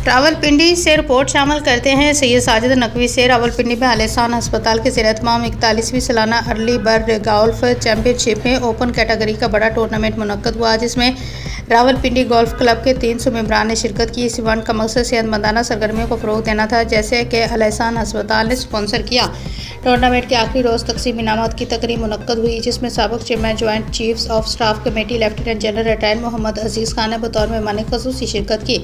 रावलपिंडी से रिपोर्ट शामिल करते हैं सैयद साजिद नकवी से। रावलपिंडी में आलिशान अस्पताल के ज़ेर-ए-एहतमाम 41वीं सालाना अर्ली बर्ड गोल्फ चैंपियनशिप में ओपन कैटेगरी का बड़ा टूर्नामेंट मुनक्कद हुआ, जिसमें रावलपिंडी गोल्फ क्लब के 300 मेंबरान ने शिरकत की। इस इवेंट का मकसद सेहतमंदाना सरगर्मियों को फ़रोग़ देना था, जैसे कि आलिशान अस्पताल ने स्पॉन्सर किया। टूर्नामेंट के आखिरी रोज़ तकसीम इनामात की तकरीब मुनक्कद हुई, जिसमें साबिक़ chairman joint chiefs of staff committee lieutenant general retired Mohammad Aziz Khan ने बतौर मेहमान ख़ुसूसी शिरकत की।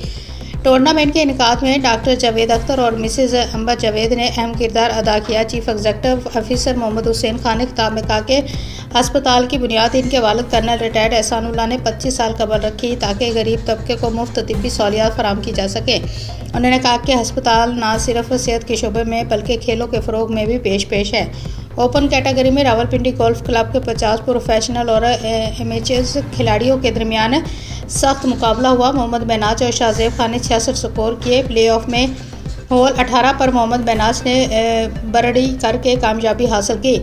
टूर्नामेंट के इनेकाद में डॉक्टर जावेद अख्तर और मिसेज अंबर जावेद ने अहम किरदार अदा किया। Chief executive officer Mohammad Hussain Khan ने खिताब में कहा कि अस्पताल की बुनियाद इनके वालिद कर्नल रिटायर्ड एहसानुल्लाह ने 25 साल कबल रखी, ताकि गरीब तबके को मुफ्त तिब्बी सहूलियात फराम की जा सके। उन्होंने कहा कि अस्पताल न सिर्फ सेहत के शोबे में बल्कि खेलों के फ़रोग़ में भी पेश है। ओपन कैटेगरी में रावलपिंडी गोल्फ क्लब के 50 प्रोफेशनल और एमेचर्स खिलाड़ियों के दरमियान सख्त मुकाबला हुआ। मोहम्मद बेनाज और शाहजेब खान ने 66 स्कोर किए। प्ले ऑफ में होल 18 पर मोहम्मद बेनाज ने बर्डी करके कामयाबी हासिल की।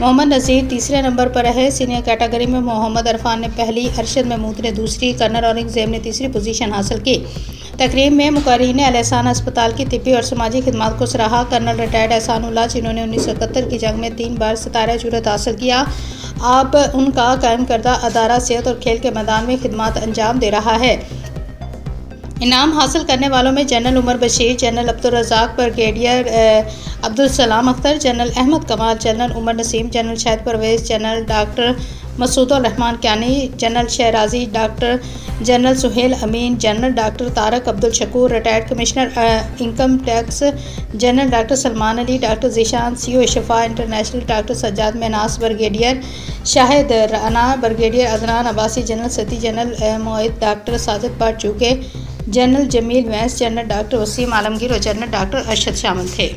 मोहम्मद नज़ीर तीसरे नंबर पर रहे। सीनियर कैटेगरी में मोहम्मद अरफान ने पहली, अरशद महमूद ने दूसरी, कर्नल औरंगजेब ने तीसरी पोजीशन हासिल की। तकरीब में मुकर्रीन ने आलिशान अस्पताल की तिब्बी और समाजी खिदमत को सराहा। कर्नल रिटायर्ड एहसानुल्लाह, जिन्होंने 1971 की जंग में 3 बार सितारा जुरत हासिल किया, अब उनका कायम करदा अदारा सेहत और खेल के मैदान में खिदमत अंजाम दे रहा है। इनाम हासिल करने वालों में general Umar Bashir, general Abdul Razzaq, brigadier Abdul Salam Akhtar, general Ahmed Kamal, general Umar Naseem, general Shahid Pervez, general doctor Masudur Rahman Kayani, general Shahrazi, doctor general Suhail Amin, general doctor Tariq Abdul Shakoor, retired commissioner income tax, general doctor Salman Ali, doctor Zeeshan, CO Shifa international, doctor Sajjad मेनास, brigadier Shahid Rana, brigadier Adnan Abbasi, general Sati, general Mohit, doctor Sajid Butt चूके, जनरल जमील वैस, जनरल डॉक्टर वसीम आलमगीर और general doctor Arshad शामिल थे।